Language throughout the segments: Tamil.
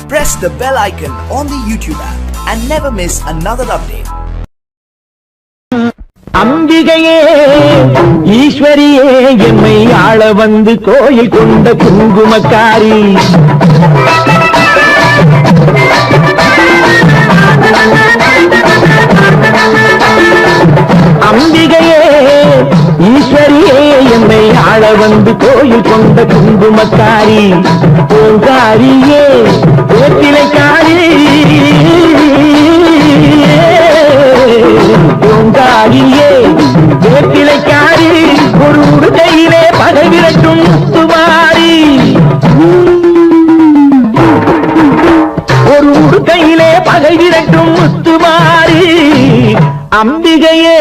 Press the bell icon on the YouTube app and never miss another update. அம்பிகையே ஈஸ்வரியே எம்மை ஆள வந்து கோயில் கொண்ட குங்குமக்காரி அம்பிகையே ஈஸ்வரியே எம்மை ஆள வந்து கோயில் கொண்ட குங்குமக்காரி பூங்காரியே வேப்பிலைக்காரி பூங்காரியே வேப்பிலைக்காரி ஒரு உடுக்கையிலே பகை விரட்டும் முத்துமாரி ஒரு உடுக்கையிலே பகை விரட்டும் முத்துமாரி அம்பிகையே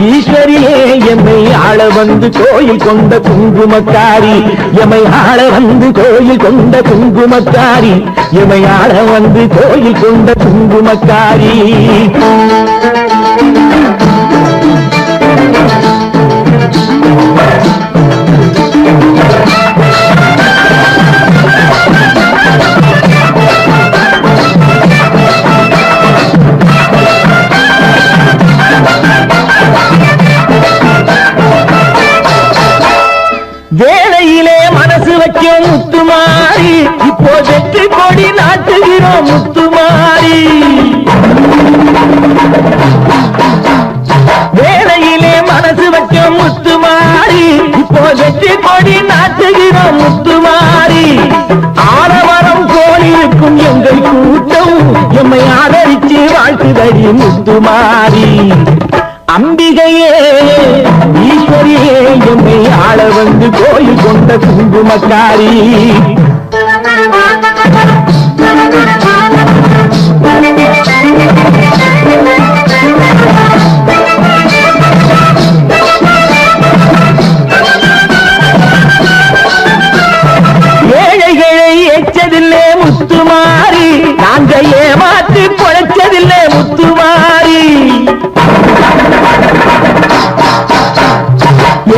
ஈஸ்வரியே எம்மை ஆள வந்து கோயில் கொண்ட குங்குமக்காரி எம்மை ஆள வந்து கோயில் கொண்ட குங்குமக்காரி எம்மை ஆள வந்து கோயில் கொண்ட குங்குமக்காரி வேளையிலே மனசு வைக்கும் முத்துமாரி இப்போ வெற்றி கொடி நாட்டுகிறோம் முத்துமாரி வேளையிலே மனசு வைக்கும் முத்துமாரி இப்போ வெற்றி கொடி நாட்டுகிறோம் முத்துமாரி ஆலமரம் கோயிலுக்கும் எங்கள் கூட்டம் எம்மை ஆதரித்து வாழ்த்துதடி முத்துமாரி அம்பிகையே ஈஸ்வரியே எம்மை ஆள வந்து கோயில் கொண்ட குங்குமக்காரி ஏழைகளை ஏற்றதில்லை முத்துமாரி நாங்க ஏமாற்றி பொழைச்சதில்லை முத்துமாரி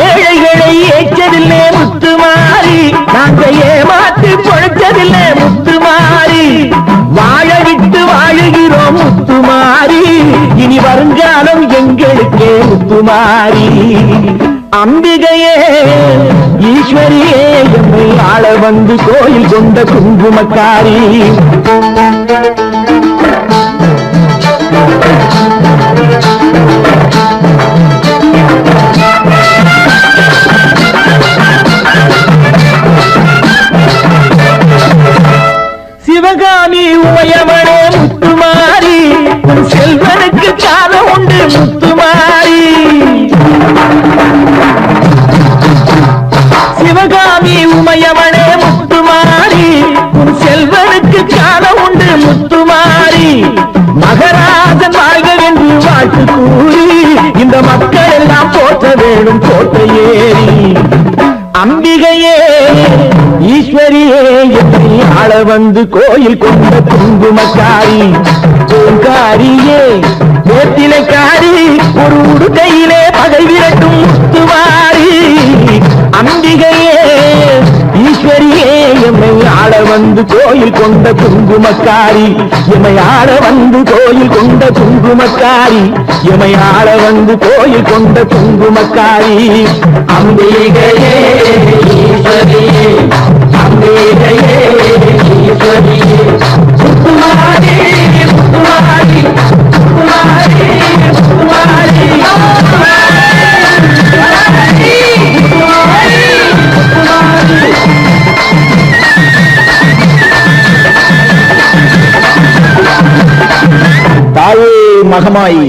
ஏழைகளை ஏற்றதில்லை முத்துமாரி நாங்க ஏமாற்றி பொழைச்சதில்லை முத்துமாரி வாழ விட்டு வாழுகிறோம் முத்துமாரி இனி வருங்காலம் எங்களுக்கே முத்துமாரி அம்பிகையே ஈஸ்வரியே எம்மை ஆள வந்து கோயில் கொண்ட குங்குமக்காரி சிவகாமி உமையவனே முத்துமாரி உன் செல்வனுக்கு காலம் உண்டு முத்துமாரி சிவகாமி உமையவனே முத்துமாரி உன் செல்வனுக்கு காலம் உண்டு முத்துமாரி மகராஜன் வாழ்க என்று வாழ்த்து கூறி இந்த மக்கள் எல்லாம் போற்ற வேணும் கோட்டை ஏறி அம்பிகையே ஈஸ்வரியே எம்மை ஆள வந்து கோயில் கொண்ட குங்குமக்காரி பூங்காரியே வேப்பிலைக்காரி ஒரு உடுக்கையிலே பகை விரட்டும் முத்துமாரி அம்பிகையே ஈஸ்வரியே எம்மை ஆள வந்து கோயில் கொண்ட குங்குமக்காரி எம்மை ஆள வந்து கோயில் கொண்ட குங்குமக்காரி எம்மை ஆள வந்து கோயில் கொண்ட குங்குமக்காரி அம்பிகையே ஈஸ்வரியே அம்பிகையே ஈஸ்வரியே முத்துமாரி முத்துமாரி முத்துமாரி முத்துமாரி தாயே மகமாயி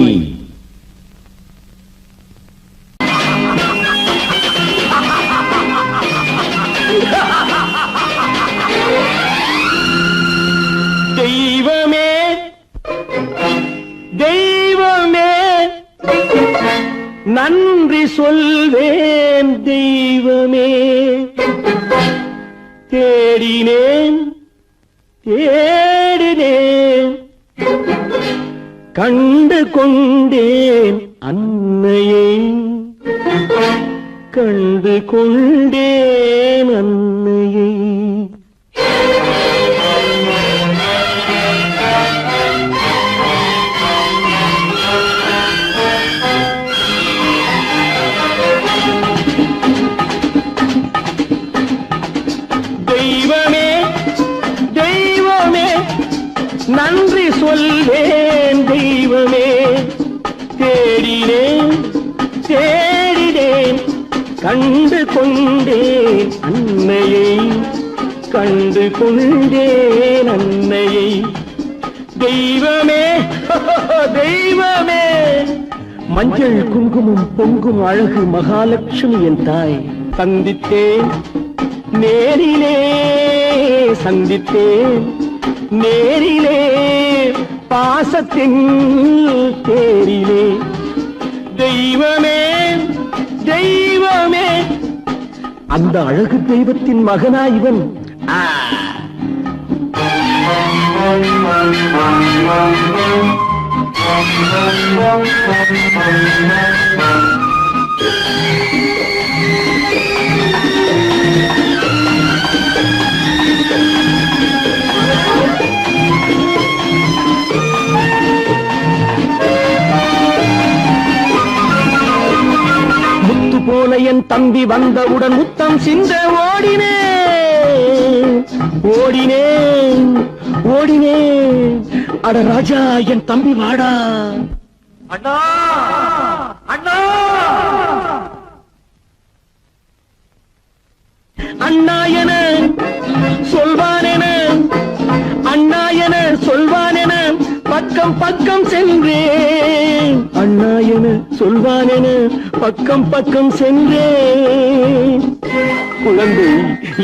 தெய்வமே தெய்வமே நன்றி சொல்வேன் தெய்வமே தேடினேன் தேடினேன் கண்டு கொண்டேன் அன்னையை கண்டு கொண்டேன் அன்னையை சொல்வேன் தெய்வமே. தேடினேன் தேடினேன் கண்டு கொண்டேன் அன்னையை, கண்டு கொண்டேன் அன்னையை. தெய்வமே தெய்வமே, மஞ்சள் குங்குமம் பொங்கும் அழகு மகாலட்சுமி என் தாய். சந்தித்தேன் நேரிலே, சந்தித்தேன் நேரிலே, பாசத்தின் தேரிலே. தெய்வமே தெய்வமே, அந்த அழகு தெய்வத்தின் மகனா இவன். முத்து போல என் தம்பி வந்தவுடன் முத்தம் சிந்த ஓடினேன் ஓடினேன் ஓடினேன். அட ராஜா என் தம்பி வாடா. அண்ணா அண்ணா அண்ணா என சொல்வானென, அண்ணா என சொல்வானென பக்கம் பக்கம் சென்றேன். அண்ணா என சொல்வானென பக்கம் பக்கம் சென்றேன். குழந்தை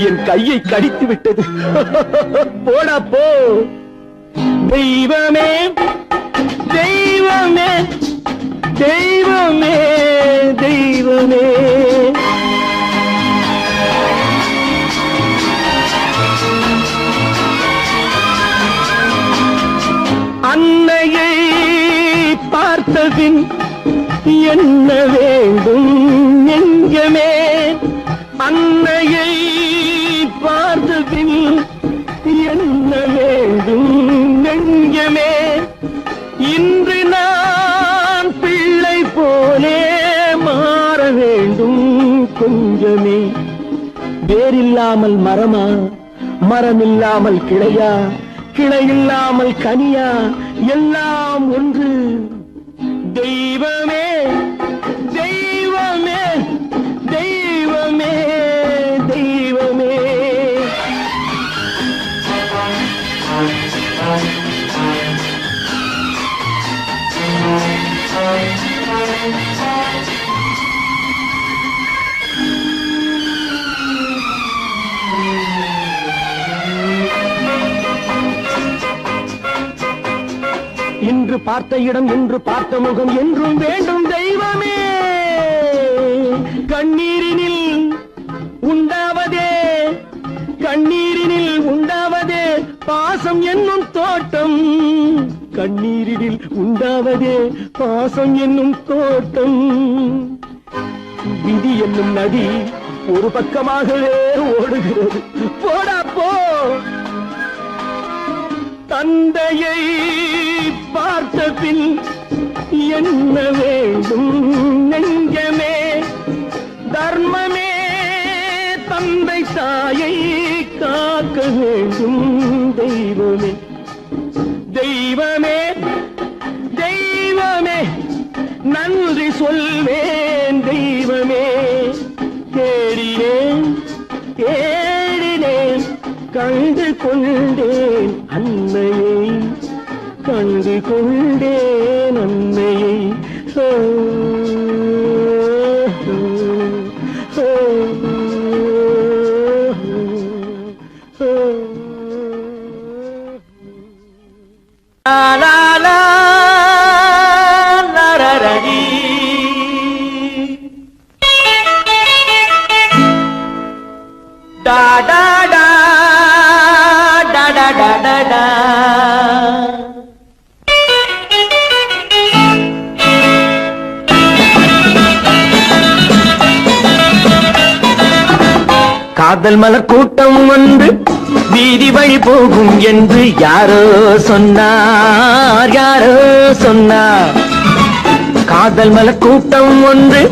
என் கையை கடித்து விட்டது. போடா போ. தெய்வமே தெய்வமே தெய்வமே தெய்வமே. அன்னையை பார்த்தபின் என்ன வேண்டும் நெஞ்சமே. அன்னையை பார்த்தபின் என்ன வேண்டும் நெஞ்சமே. இன்று நான் பிள்ளை போலே மாற வேண்டும் கொஞ்சமே. வேரில்லாமல் மரமா, மரமில்லாமல் கிளையா, கிளையில்லாமல் கனியா, எல்லாம் ஒன்று. தெய்வமே தெய்வமே தெய்வமே தெய்வமே. இன்று பார்த்த இடம், இன்று பார்த்த முகம் என்றும் வேண்டும் தெய்வமே. கண்ணீரினில் உண்டாவதே, கண்ணீரினில் உண்டாவதே பாசம் என்னும் தோட்டம். கண்ணீரினில் உண்டாவதே பாசம் என்னும் தோட்டம். விதி என்னும் நதி ஒரு பக்கமாகவே ஓடுகிறது. போடா போ. தந்தையை பார்த்த பின் என்ன வேண்டும் நெஞ்சமே. தர்மமே தந்தை தாயை காக்க வேண்டும் தெய்வமே. தெய்வமே தெய்வமே, நன்றி சொல்வேன் தெய்வமே. தேடினேன் தேடினேன் கண்டு கொண்டேன் அன்னையை, கண்டு கொண்டேன் அன்னையை. லா லா லா லா லா. Da da da da da da da da. காதல் மலர் கூட்டம் வந்து வீதி வழி போகும் என்று யாரோ சொன்னார், யாரோ சொன்னார். காதல் மலர் கூட்டம் ஒன்று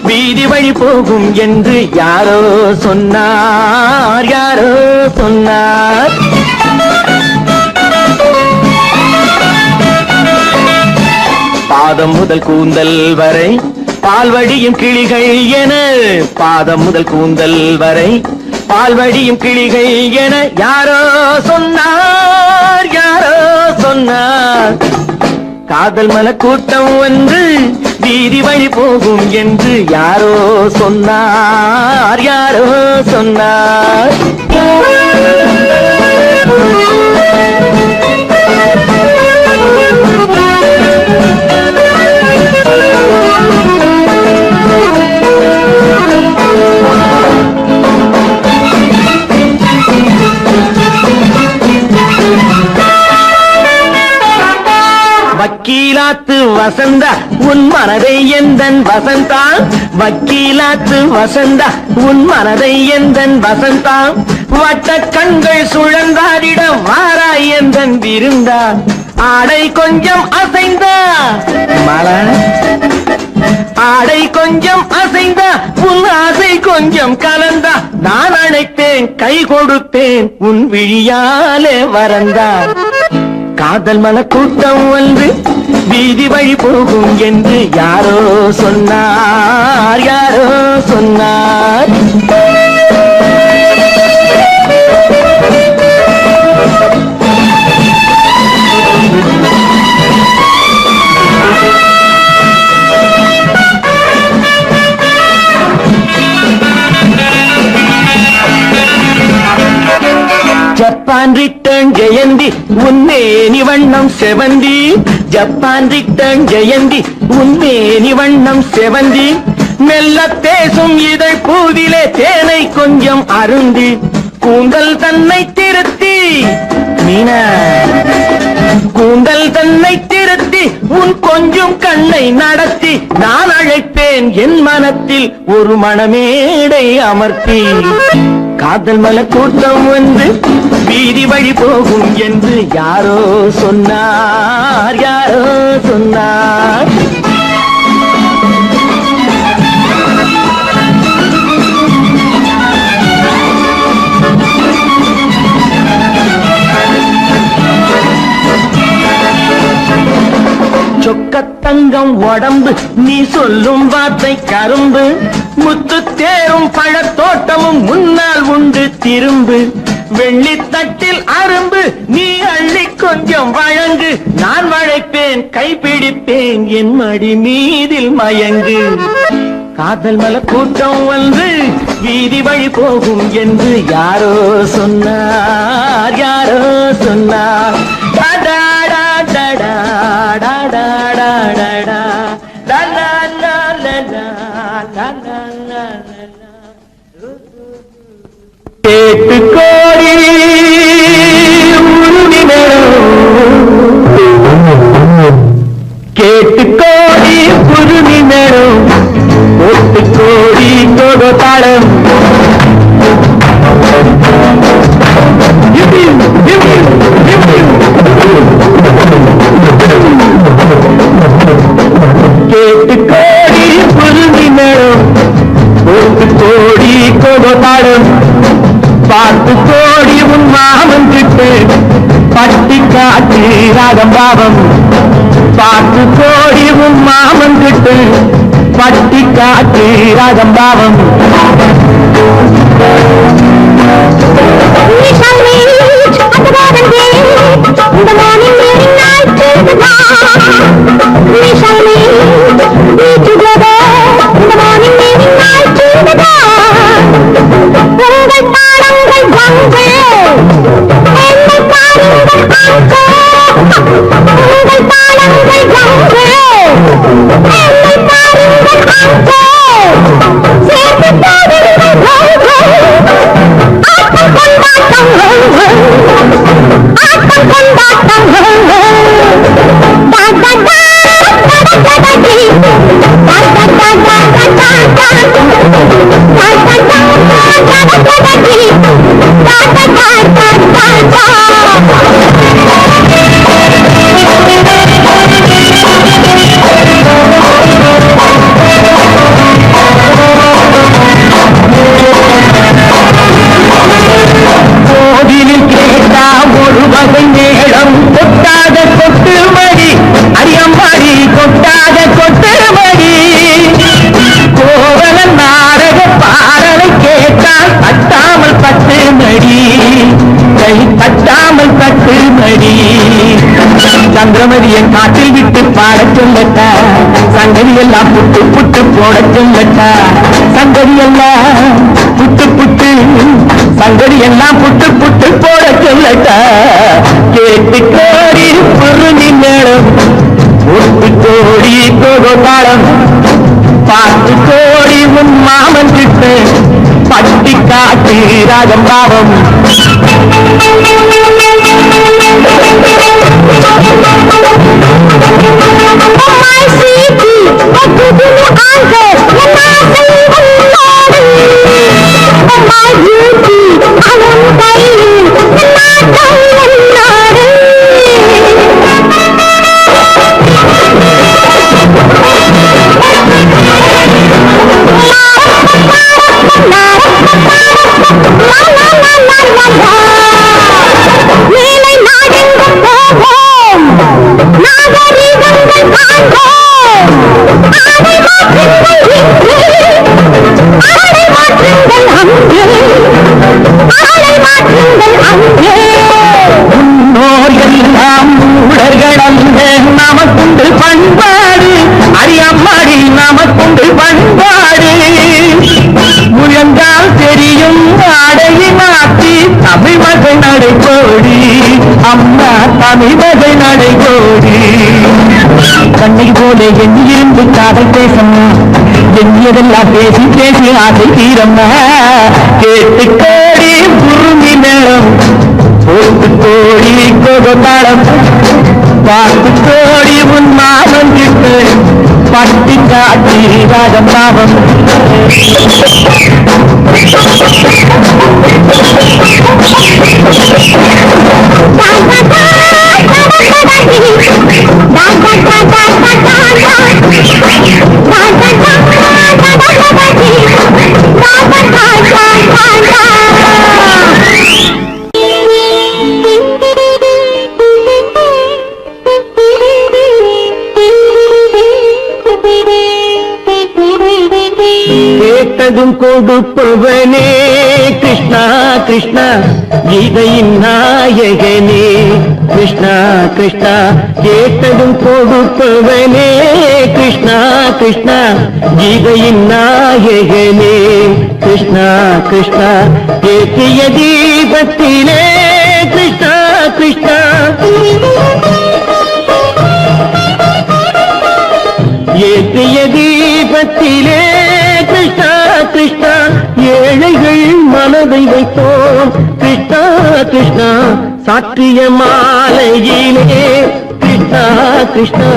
வீதி வழி போகும் என்று யாரோ சொன்னார், யாரோ சொன்னார். பாதம் முதல் கூந்தல் வரை பால்வடியும் கிளிகள் என, பாதம் முதல் கூந்தல் வரை பால்வடியும் கிளிகள் என யாரோ சொன்னார், யாரோ சொன்னார். காதல் மன கூட்டம் வந்து வீதி வழி போகும் என்று யாரோ சொன்னார், யாரோ சொன்னார். வக்கீலாத்து வசந்தா உன் மனதை எந்தன் வசந்தா, வக்கீலாத்து வசந்தா உன் மனதை எந்தன் வசந்தா. வட்ட கண்கள் சுழந்தாடிட வாராய் எந்தன் விருந்தா. ஆடை கொஞ்சம் அசைந்தா மலா, ஆடை கொஞ்சம் அசைந்தா உன் ஆசை கொஞ்சம் கலந்தா. நான் அழைத்தேன் கை கொடுத்தேன் உன் விழியாலே வரந்தா. காதல் மன கூட்டம் வந்து வீதி வழி போகும் என்று யாரோ சொன்னார், யாரோ சொன்னார். ஜப்பான் ரிட்டர்ன் ஜெயந்தி உன்மேனி வண்ணம் செவந்தி, ஜப்பான் ரிட்டர்ன் ஜெயந்தி உன்மேனி வண்ணம் செவந்தி. மெல்ல பேசும் இதழ் பூவிலே தேனை கொஞ்சம் அருந்தி, கூந்தல் தன்னை திருத்தி மீனா, கூந்தல் தன்னை திருத்தி உன் கொஞ்சம் கண்ணை நடத்தி. நான் அழைத்தேன் என் மனத்தில் ஒரு மணமேடை அமர்த்தி. காதல் மல கூட்டம் வந்து வீதி வழி போகும் என்று யாரோ சொன்னார், யாரோ சொன்னார். சொக்கத்தங்கம் உடம்பு நீ சொல்லும் வார்த்தை கரும்பு, முத்து தேரும் பழத்தோட்டமும் முன்னால் உண்டு திரும்பு. வெள்ளித்தட்டில் அரும்பு நீ அள்ளி கொஞ்சம் வழங்கு, நான் வளைப்பேன் கைப்பிடிப்பேன் என் மடி மீதில் மயங்கு. காதல் மல கூட்டம் வந்து வீதி வழி போகும் என்று யாரோ சொன்னார், யாரோ சொன்னார். கேட்டு கோடி கேட்டு கோடி புதுமி மேலும் ஒட்டு கோடி கோடு தாளம். கேட்டு கோடி புதுமி மேலும் ஒட்டு கோடி கோடு தாளம். பார்த்து கோடி உன் மாமன் கிட்டு பட்டி காட்டி ராகம் பாவம். பார்த்து கோடி உன் மாமன் கிட்டு பட்டி காட்டி ராகம் பாவம். கொட்டாத கொட்டு மடி அரியம்பாடி கொட்டாத தட்டு மடி கை தட்டாமல் தட்டு மடி சந்திரமதியை காற்றில் விட்டு பாடச் சொல்லட்டா சங்கதி எல்லாம் புட்டு புட்டு போடச் சொல்லட்டா சங்கதி எல்லாம் புட்டு புட்டு சங்கதி எல்லாம் புட்டு புட்டு போடச் சொல்லட்டா கேட்டு கோடி பொருளி மேளம் ஒட்டு கோடி கோதாளம் பாட்டு கோடி உன் மாமன் கிட்ட பட்டி காட்டு ராகம் பாவம் நமக்குண்டு பண்பாடு அரியம்மாடி நமக்குண்டு பண்பாடு முழங்கால் தெரியும் ஆடையை மாற்றி தமிழ் மகை நடைபோடி அம்மா தமிழ் மகை நடைபோடி கண்ணை போல எண்ணியிருந்து காதல் பேசம்மா எண்ணியதெல்லாம் பேசி பேசி ஆசை தீரம்மா கேட்டு கோடி குருமி மேளம் போட்டு கோடி கோதாளம் பாட்டு கோடி உன் மாமன் கிட்ட பட்டி காட்டி ராகம் பாவம் கேட்டதும் கொடுப்பவனே கிருஷ்ணா கிருஷ்ணா கீதையின் நாயகனே கிருஷ்ணா கிருஷ்ணா கேட்டதும் கொடுப்பவனே கிருஷ்ணா கிருஷ்ணா கீதையின் நாயகனே கிருஷ்ணா கிருஷ்ணா ஏற்றிய தீபத்திலே கிருஷ்ணா கிருஷ்ணா ஏற்றிய தீபத்திலே கிருஷ்ணா கிருஷ்ணா ஏழைகள் மனதை வைத்தோம் கிருஷ்ணா கிருஷ்ணா சாற்றிய மாலையிலே கிருஷ்ணா கிருஷ்ணா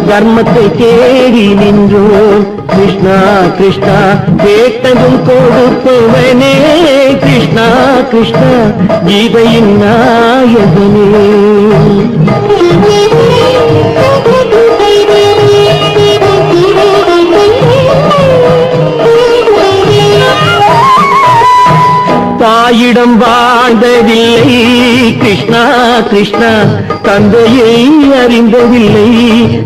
தர்மத்தை தேடி நின்றோம் கிருஷ்ணா கிருஷ்ணா கேட்டதும் கொடுப்பவனே கிருஷ்ணா கிருஷ்ணா கீதையின் நாயகனே தாயிடம் வாழ்ந்ததில்லை கிருஷ்ணா கிருஷ்ணா தந்தையை அறிந்ததில்லை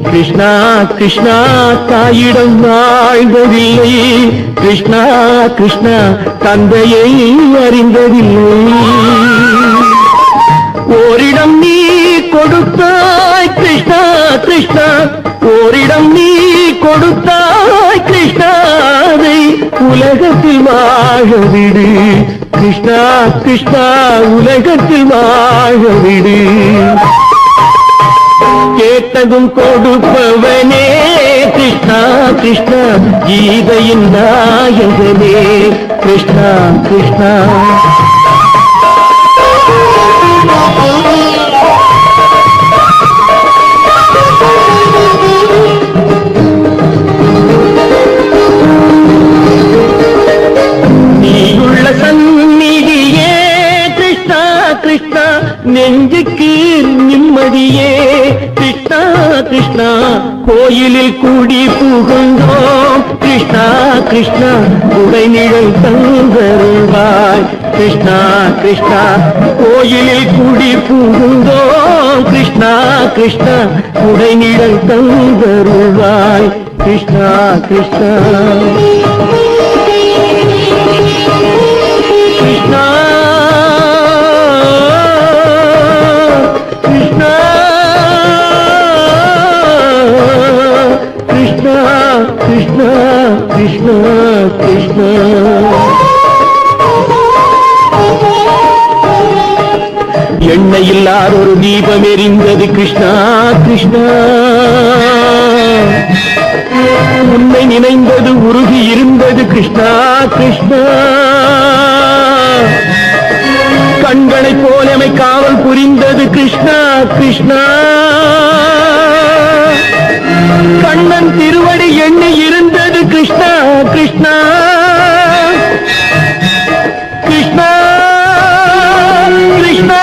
கிருஷ்ணா கிருஷ்ணா தாயிடம் வாழ்ந்ததில்லை கிருஷ்ணா கிருஷ்ணா தந்தையை அறிந்ததில்லை ஓரிடம் நீ கொடுத்தாய் கிருஷ்ணா கிருஷ்ணா ஓரிடம் நீ கொடுத்தாய் கிருஷ்ணாவை உலகத்தில் வாழ விடு கிருஷ்ணா கிருஷ்ணா உலகத்தில் வாழ விடு கேட்டதும் கொடுப்பவனே கிருஷ்ணா கிருஷ்ணா கீதையின் நாயகனே கிருஷ்ணா கிருஷ்ணா நெஞ்சுக்கு நிம்மதியே கிருஷ்ணா கிருஷ்ணா கோயிலில் கூடி புகுந்தோம் கிருஷ்ணா கிருஷ்ணா உடைநிழல் தந்தருள்வாய் கிருஷ்ணா கிருஷ்ணா கோயிலில் கூடி புகுந்தோம் கிருஷ்ணா கிருஷ்ணா உடைநிழல் தந்தருள்வாய் கிருஷ்ணா கிருஷ்ணா கிருஷ்ணா இல்லாத ஒரு தீபம் எரிந்தது கிருஷ்ணா கிருஷ்ணா. உன்னை நினைந்தது உருகி இருந்தது கிருஷ்ணா கிருஷ்ணா. கண்களைப் போலமை காவல் புரிந்தது கிருஷ்ணா கிருஷ்ணா. கண்ணன் திருவடி எண்ணி இருந்தது கிருஷ்ணா கிருஷ்ணா கிருஷ்ணா கிருஷ்ணா.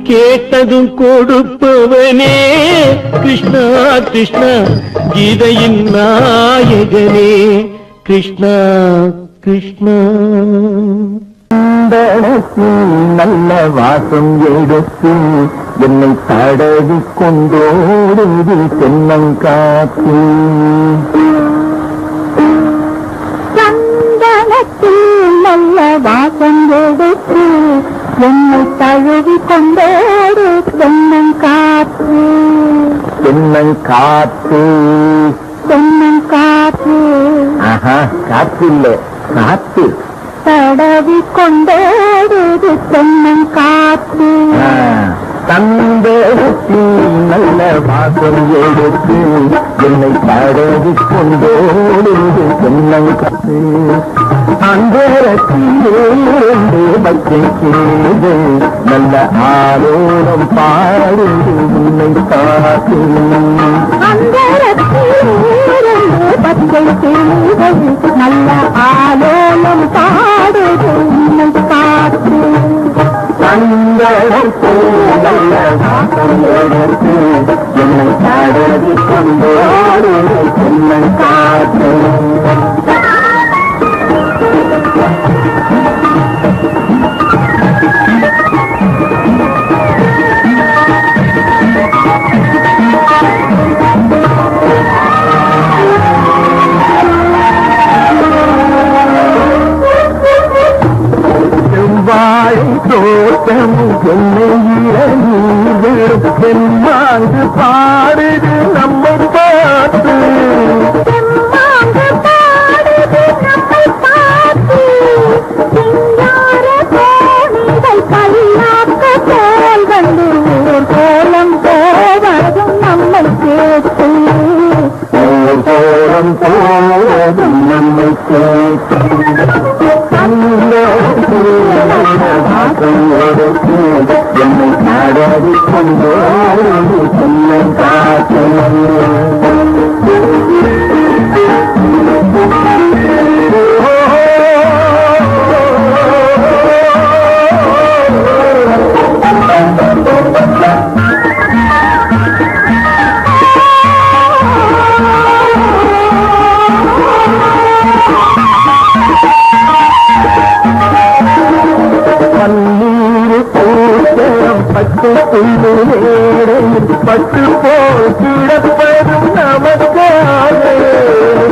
கேட்டதும் கொடுப்பவனே கிருஷ்ணா கிருஷ்ணா. கீதையின் நாயகனே கிருஷ்ணா கிருஷ்ணா. நல்ல வாசம் எடுத்து என்னை தடவி கொண்டோடுது தென்னங்காத்து. சந்தனத்தில் நல்ல வாசம் எடுத்து என்னை தழுவி கொண்டோடு தென்னங்காத்து. தென்னங்காத்து தென்னங்காத்து. ஆஹா, காத்து இல்ல காத்து. தடவி கொண்டோடுது தென்னங்காத்து. தந்தத்தில் நல்ல வாசம் எடுத்து என்னை தடவி கொண்டோடுது தென்னங்காத்து. அந்தரத்திலிருந்து பச்சைக்கிறது நல்ல ஆரோரம் பாடுது உன்னை பார்த்து. அந்தரத்திலிருந்து பச்சை கிளிகள் நல்ல ஆலோலம் பாடுது உன்னை பார்த்து. நல்ல வாசம் எடுத்து என்னை தடவி கொண்டோடுது தென்னங்காத்து. தோட்டமும் என்னை இளநீரும் தென்மாங்கு பாடுது நம்மை பார்த்து. தெம்மாங்கு பாடுது நம்மை பார்த்து. சிங்கார தோணிகள் பல்லாக்க போல் வந்து ஊர் கோலம் போவதும் நம்மை கேட்டு. ஊர் கோலம் போவதும் நம்மை கேட்டு. என்னை தடவி கொண்டோடு தென்னங்காத்து. பட்டு பட்டு போல் கிடப்பதும் நமக்காக.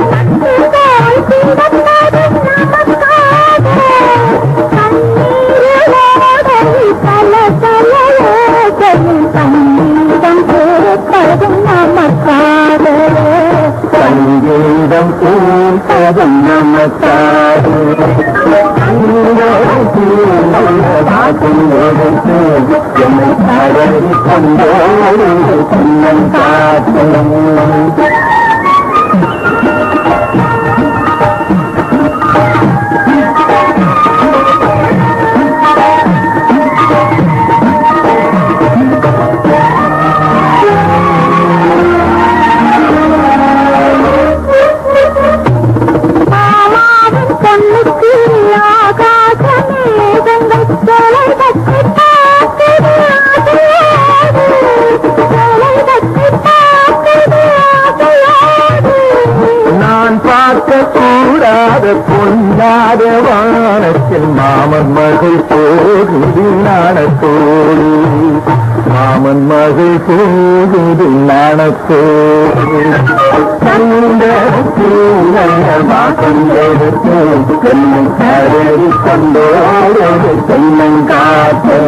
சங்கீதம் கேட்பதும் நமக்காக. சங்கீதம் கேட்பதும் நமக்காக. என்னை தடவி கொண்டோடு தென்னங்காத்து. பொண்ணுக்கு ஆகாச மேகங்கள் தொலை கட்டி பார்க்குது தொலை கட்டி பார்க்குது ஆசையோடு. நான் பார்க்க கூடாத பொன்னாத வானத்தில் மாமன் மகள் போகுது நாணத்தோடு. மாமன் மகள் போகுது நாணத்தோடு. வாசம் எடுத்து என்னை தடவி கொண்டோடு தென்னங்காத்து.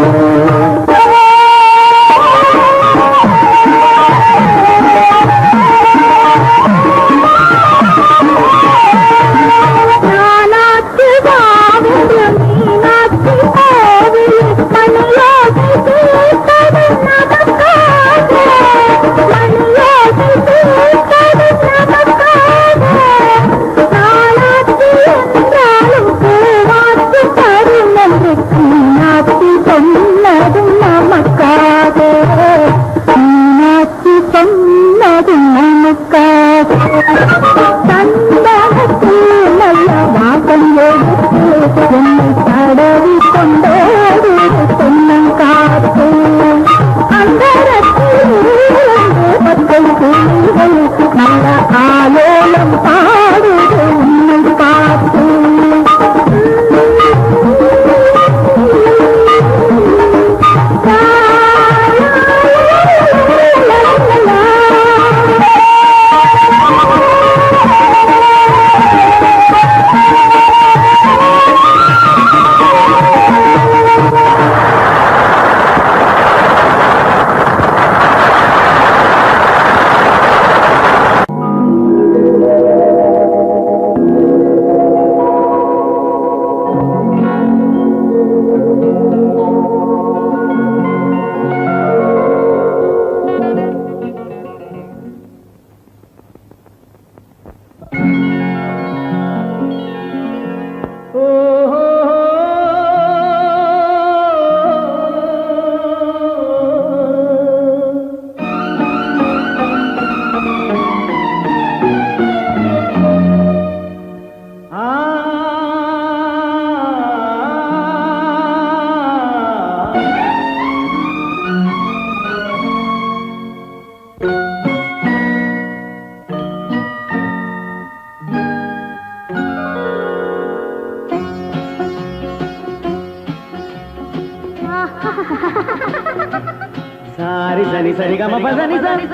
சரி சரி கம பசனி சரி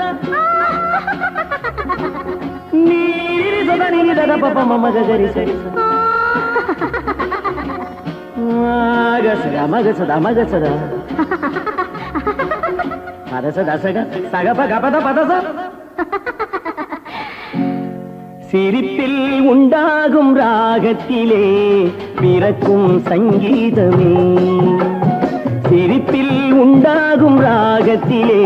நீரி சதா நீரி தத பப்ப மம கரி சரி மகசதா மகசதா மகசதா பதசதா சக சகப கபத பதச சிரிப்பில் உண்டாகும் ராகத்திலே பிறக்கும் சங்கீதமே சிரிப்பில் உண்டாகும் ராகத்திலே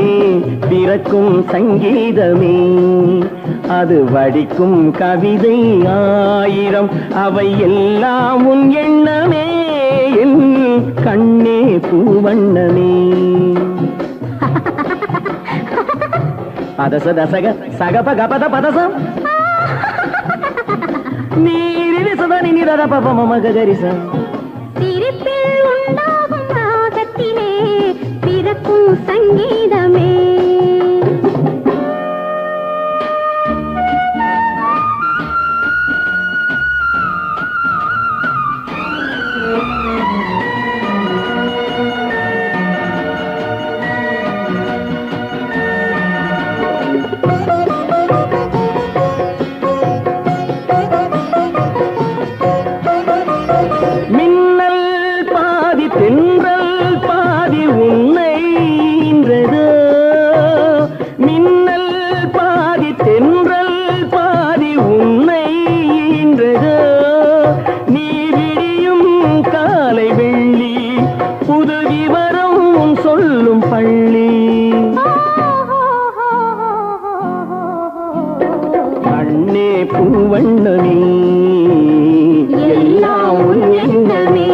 பிறக்கும் சங்கீதமே அது வடிக்கும் கவிதை ஆயிரம் அவை எல்லாம் உன் எண்ணமே என் கண்ணே பூவண்ணமே பதச தசக சகப கபத பதசம் நீரி சதா நீ தத பப மம கரிச சிரிப்பில் உண்டாகும் ராகத்திலே பிறக்கும் சங்கீதமே பூவண்ணமே எல்லாம் உன் எண்ணமே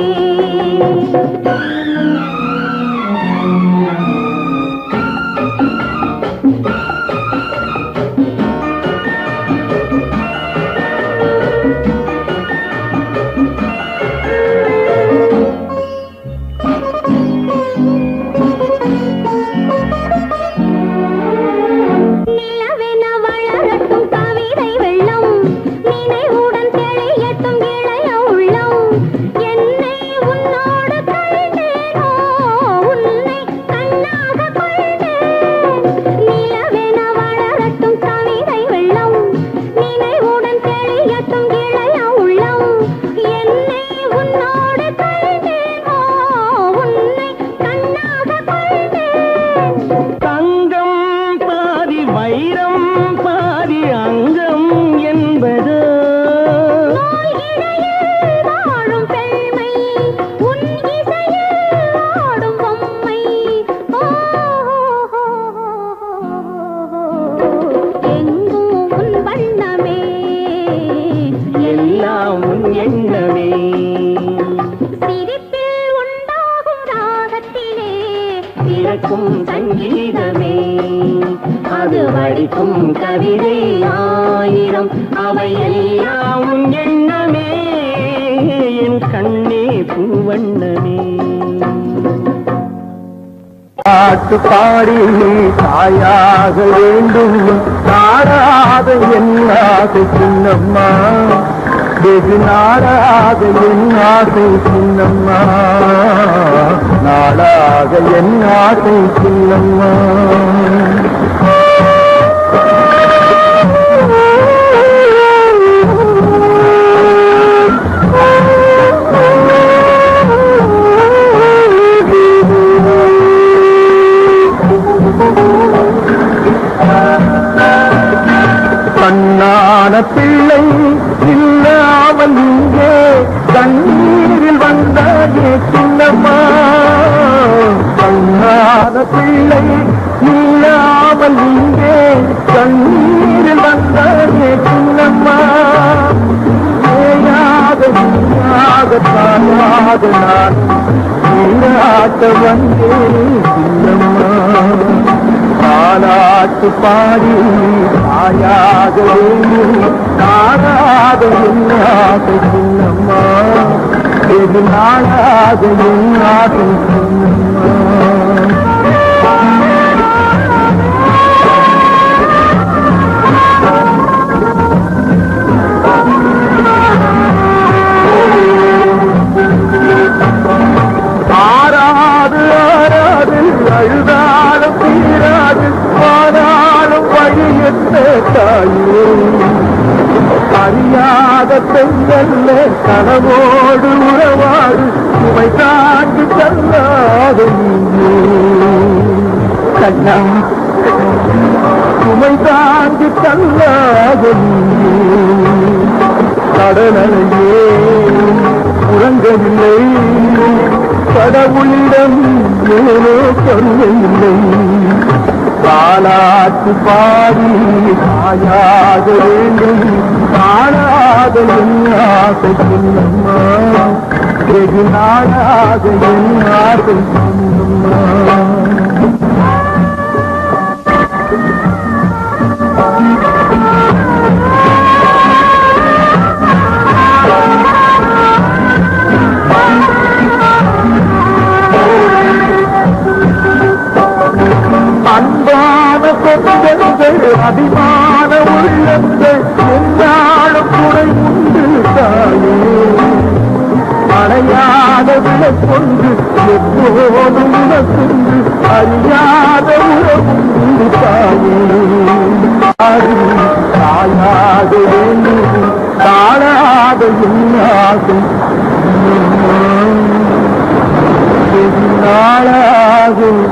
சங்கீதமே அது வடிக்கும் கவிதை ஆயிரம் அவை எல்லாம் உன் எண்ணமே என் கண்ணே பூவண்ணமே பாட்டு பாடி தாயாக வேண்டும் நாடாத என் ஆசை சின்னம்மா வெகு நாடாக என் ஆசை சின்னம்மா நாடாக என் ஆசை சின்னம்மா கண்ணான பிள்ளை இல்லாமல் இங்கே கண்ணீரில் வந்தாயே சின்னம்மா கண்ணான பிள்ளை இல்லாமல் இங்கே கண்ணீரில் வந்தாயே சின்னம்மா தாயாக நான் நீராட்ட வந்தேன் சின்னம்மா தாலாட்டு பாடி தாயாக நாடாக ஆசை சின்னம்மா வெகு நாடாக ஆசை சின்னம்மா ஆறாது அழுதாலும் தீராது பெண்ணல்ல கனவோடு உறவாடு சுமை தாண்டி தள்ளாத கண்ணா சுமை தாண்டி தள்ளாத கடலையே உறங்கவில்லை கடவுளிடம் ஏனோ கருணையில்லை காலாட்டு பாடி காயாக வேண்டும் காணாத என் ஆசை சொன்னம்மா வெகு நாளாக என் ஆசை சொன்னம்மா அன்பான சொந்தங்கள் அபிமான உள்ளங்கள் என்னாலும் துணை உண்டு தாயே அடையாத விளக்கொன்று எப்போதும் உனக்குண்டு அறியாத உறவுண்டு தாயே தாயாக வேண்டும் தாழாத என்னாகும் நாளாகும்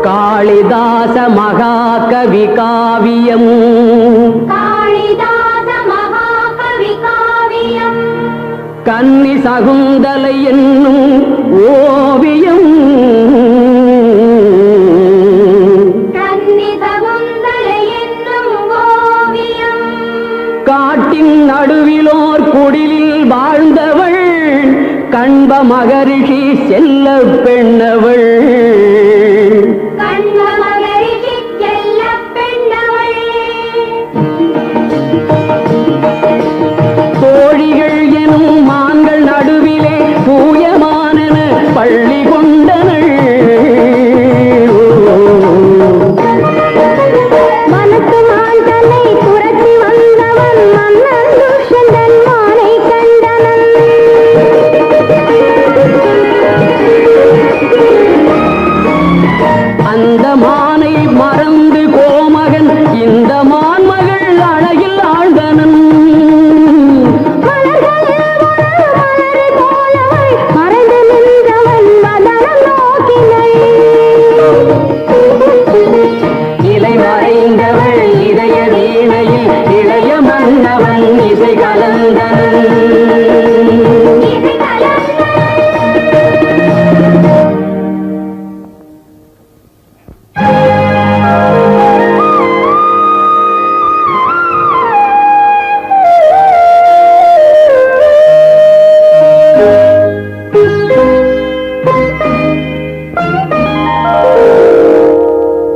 காளிதாச மகாகவி காவியம் காளிதாச மகாகவி காவியம் கன்னி சகுந்தலை என்னும் ஓவியம் கன்னி சகுந்தலை என்னும் ஓவியம் காட்டின் நடுவிலோர் குடிலில் வாழ்ந்தவள் கண்ப மகரிஷி செல்ல பெண்ணவள் தோழிகள் எனும் மான்கள் நடுவிலே தூயமானன பள்ளி கொண்டனள் மனத்து மாந்தனை புரட்டி வந்தவன் மன்னன் துஷ்யந்தன் மானை கண்டனன் அந்த மானை மறந்து கோமகன் இந்த மான்மகள் அழகில் ஆழ்ந்தனன் மறைந்து நின்றவன் மதனம் நோக்கினை இலை மறைந்தவள் இதய வீணையில் இளைய மன்னவன் இசை கலந்தனன்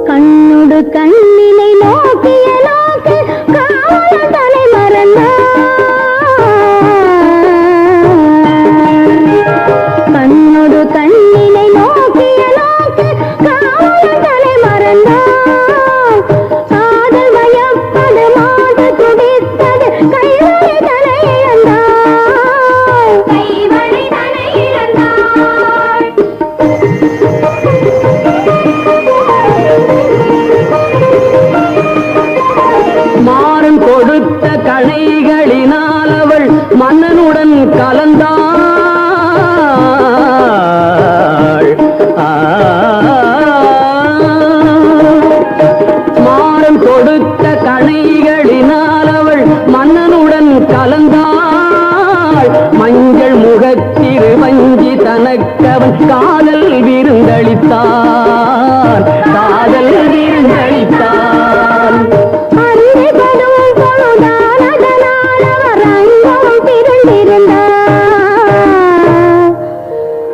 கண்ணுடு கண்ணினை நோக்கிய நோக்கு காவலன் தலை கண்ணுடு கண்ணினை நோக்கிய நோக்கு காவலன் தலை மறந்தான் காதல் வயப்பது மாடு துடித்தது கைவழி தலை இழந்தாள் கைவழி தலை இழந்தாள் மாறன் கொடுத்த கணைகளினால் அவள் மன்னனுடன் கலந்தாள் மாறன் கொடுத்த கணைகளினால் அவள் மன்னனுடன் கலந்தாள் மஞ்சள் முகத்திரு வஞ்சி தனக்கவன் காதல் விருந்தளித்தான் காதல் விருந்தளித்தான் அன்னைப்படும் பொழுதான அதனால் அவர் அங்கம் பிறந்திருந்தார்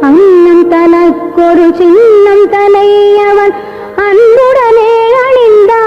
அண்ணன் தனக்கொரு சின்னம் தலை அவன் அன்புடனே அணிந்தான்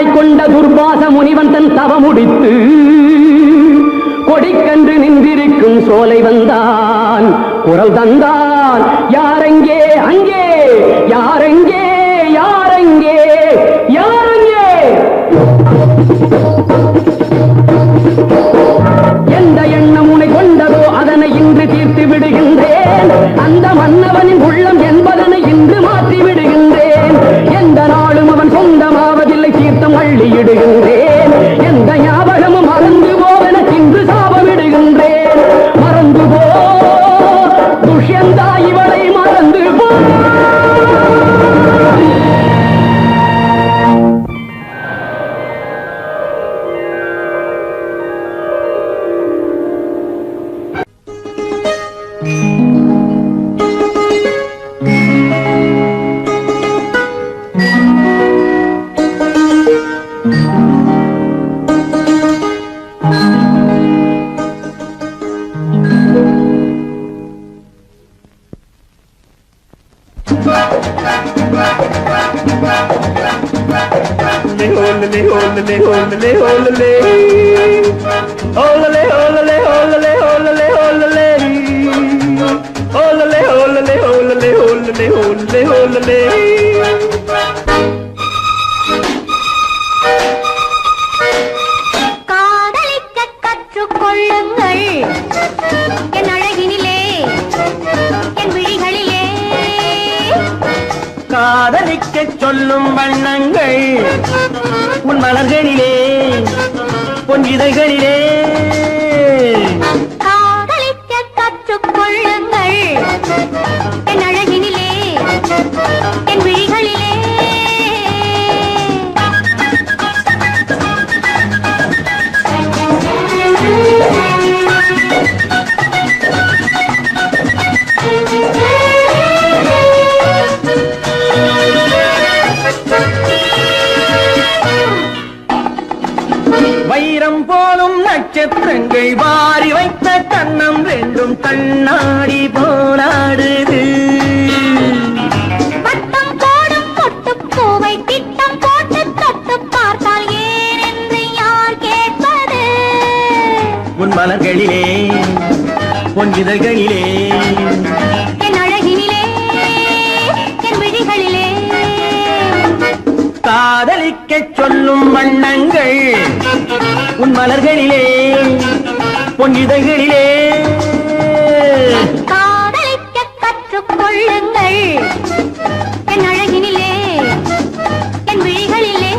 தாயாய் கொண்ட துர்வாச முனிவன் தன் தவ முடித்து கொடிக்கன்று நின்றிருக்கும் சோலை வந்தான், குரல் தந்தான். யாரெங்கே அங்கே, யாரெங்கே யாரெங்கே யாரெங்கே? எந்த எண்ணம் உனை கொண்டதோ அதனை இன்று தீர்த்து விடுகின்றேன். அந்த மன்னவனின் உள்ளம் என்பதனை இன்று மாற்றி விடுகின்றேன். எந்த நாளும் அவன் சொந்தமாவதில்லை, தீர்த்தம் அள்ளியிடுகின்றேன். எந்த ஞாபகமும் மறந்து போவென இன்று சாபமிடுகின்றேன். மறந்து போ துஷ்யந்தா, இவளை மறந்து போ. காதலிக்க கற்றுக்கொள்ளுங்கள் என் அழகினிலே, என் விழிகளிலே. காதலிக்க சொல்லும் வண்ணங்கள் உன் மலர்களிலே, பொன் இதழ்களிலே. காதலிக்க கற்றுக்கொள்ளுங்கள் என் அழகினிலே, என் விழிகளிலே. வைரம் போலும் நட்சத்திரங்கள் வாரி வைத்த கண்ணம் ரெண்டும் கண்ணாடி போலாடுது. வட்டம் போடும் பொட்டுப்பூவை திட்டம் போட்டு தொட்டு பார்த்தால் ஏன் என்று யார் கேட்பது? உன் மலர்களிலே, பொன் இதழ்களிலே. என் அழகினிலே, என் விழிகளிலே. காதலிக்க சொல்லும் வண்ணங்கள் உன் மலர்களிலே, பொன் இதழ்களிலே. காதலிக்க கற்றுக்கொள்ளுங்கள் என் அழகினிலே, என் விழிகளிலே.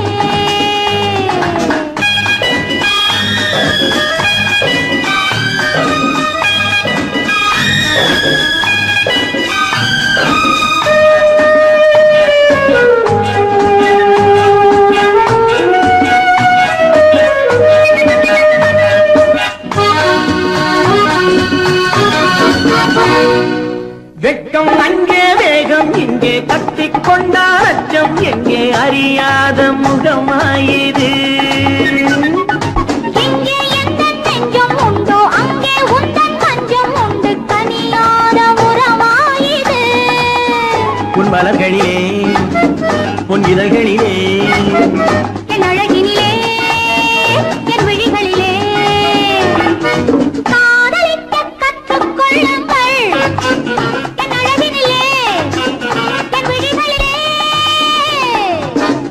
வெட்கம் அங்கே, வேகம் இங்கே, கத்திக் கொண்டால் அச்சம் எங்கே, அறியாத முகமாயிது. எங்கே எந்த நெஞ்சம் உண்டோ அங்கே உந்தன் மஞ்சம் உண்டு, கனியாத உறவாயிது. உன் மலர்களிலே, பொன் இதழ்களிலே. என் அழகினிலே, என் விழிகளிலே. காதலிக்க கற்றுக்கொள்ளுங்கள் என் அழகினிலே, என் விழிகளிலே.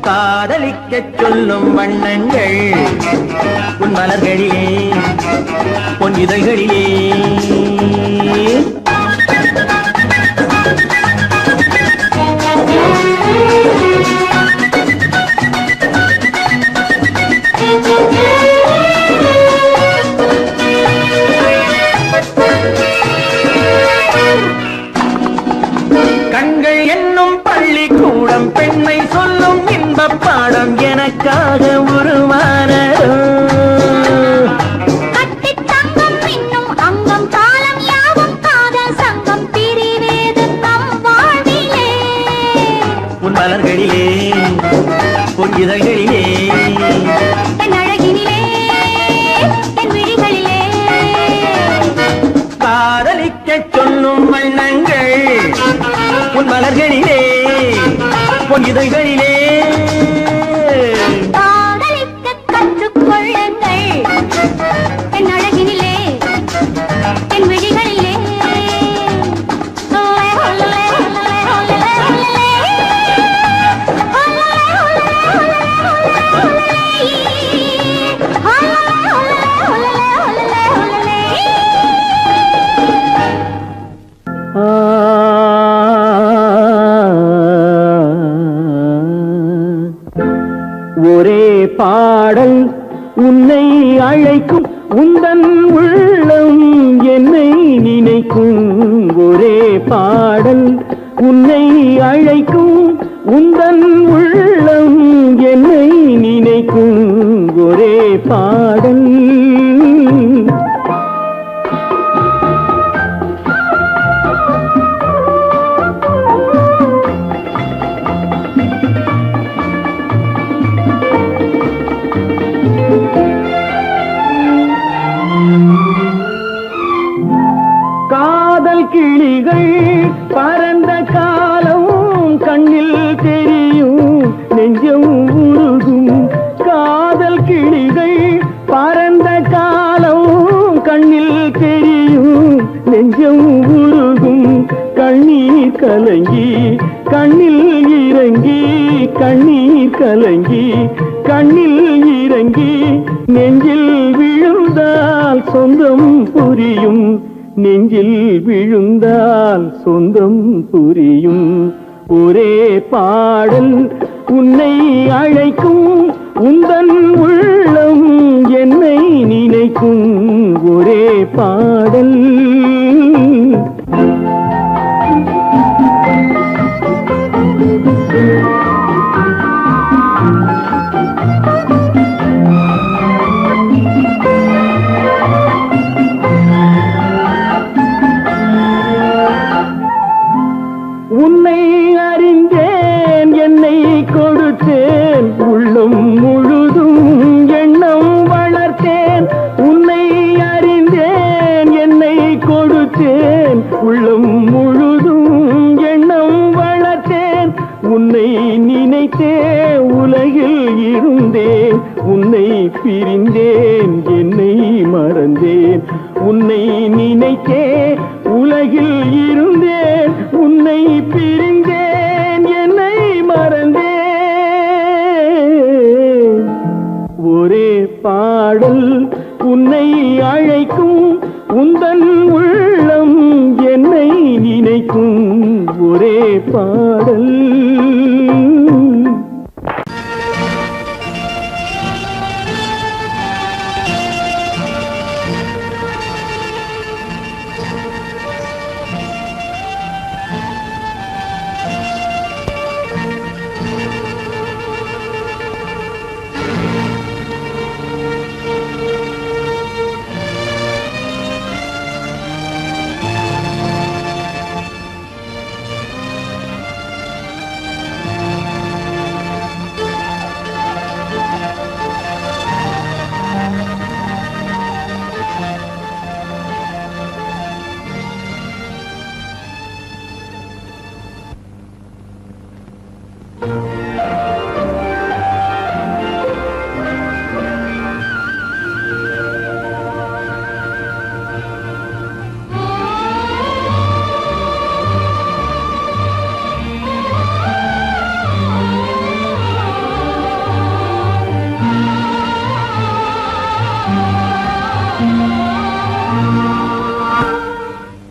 காதலிக்க சொல்லும் வண்ணங்கள் உன் மலர்களிலே, பொன் இதழ்களிலே. கண்கள் என்னும் பள்ளிக்கூடம் பெண்மை சொல்லும் இன்பப் பாடம் எனக்காக உருவானதோ. கட்டித் தங்கம் இன்னும் அங்கம் காலம் யாவும் காதல் சங்கம் பிரிவேது நம் வாழ்விலே. உன் மலர்களிலே, பொன் இதழ்களிலே. என் அழகினிலே, என் விழிகளிலே. காதலிக்க சொல்லும் வண்ணங்கள் உன் மலர்களிலே, பொன் இதழ்களிலே. கிளிகள் பறந்த காலம் கண்ணில் தெரியும் நெஞ்சம் உருகும் காதல் கிளிகள் பறந்த காலம் கண்ணில் தெரியும் நெஞ்சம் உருகும் கண்ணீர் கலங்கி கண்ணில் இறங்கி கண்ணீர் கலங்கி கண்ணில் இறங்கி நெஞ்சில் விழுந்தால் சொந்தம் புரியும் நெஞ்சில் விழுந்தால் சொந்தம் புரியும் ஒரே பாடல் உன்னை அழைக்கும் உந்தன் உள்ளம் என்னை நினைக்கும் ஒரே பாடல் உன்னை அறிந்தேன் என்னை கொடுத்தேன் உள்ளம் முழுதும் எண்ணம் வளர்த்தேன் உன்னை அறிந்தேன் என்னை கொடுத்தேன் உள்ளம் முழுதும் எண்ணம் வளர்த்தேன் உன்னை நினைத்தே உலகில் இருந்தேன் உன்னை பிரிந்தேன் என்னை மறந்தேன் உன்னை நினைத்தே உலகில் இருந்தேன் உன்னை பிரிந்தேன் என்னை மறந்தேன் ஒரே பாடல் உன்னை அழைக்கும் உந்தன் உள்ளம் என்னை நினைக்கும் ஒரே பாடல்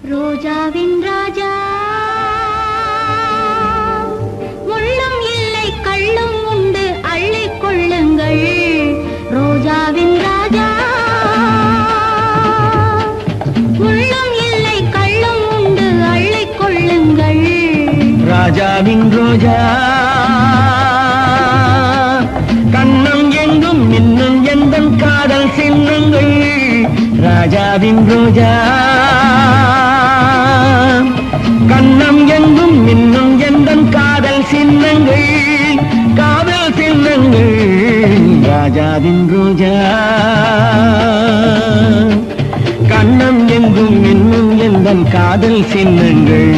ரோஜாவின் ராஜா முள்ளும் இல்லை கள்ளும் உண்டு அள்ளிக் கொள்ளுங்கள் ரோஜாவின் ராஜா முள்ளும் இல்லை கள்ளும் உண்டு அள்ளிக் கொள்ளுங்கள் ராஜாவின் ரோஜா கண்ணம் எங்கும் மின்னும் எந்தன் காதல் சின்னங்கள் ராஜாவின் ரோஜா கண்ணம் எங்கும் மின்னும் எந்தன் காதல் சின்னங்கள் காதல் சின்னங்கள் ராஜாவின் ரோஜா கண்ணம் எங்கும் மின்னும் எந்தன் காதல் சின்னங்கள்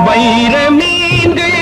வைரமீன்கள்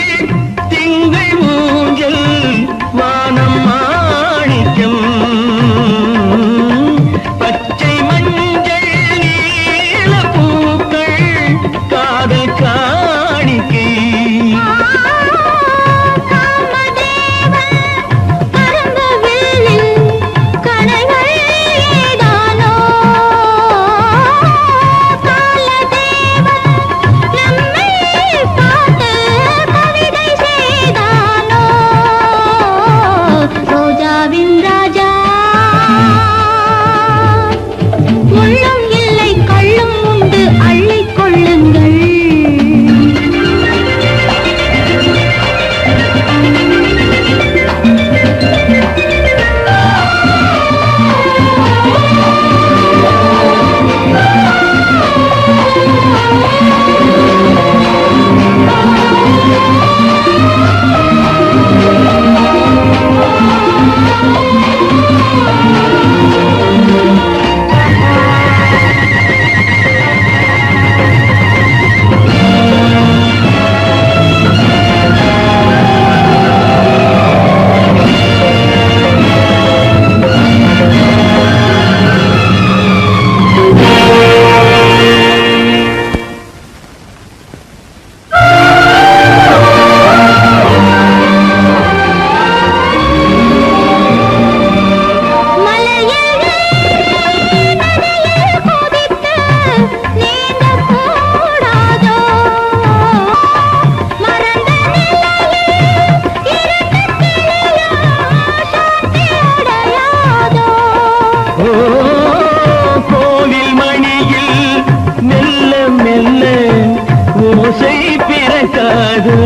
கேட்காதோ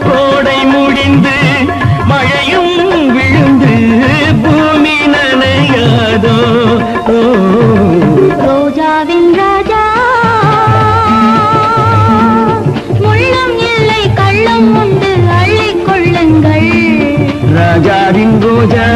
கோடை முடிந்து மழையும் விழுந்து பூமி நனையாதோ ரோஜாவின் ராஜா முள்ளம் இல்லை கள்ளம் உண்டு அள்ளிக் கொள்ளுங்கள் ராஜாவின் ரோஜா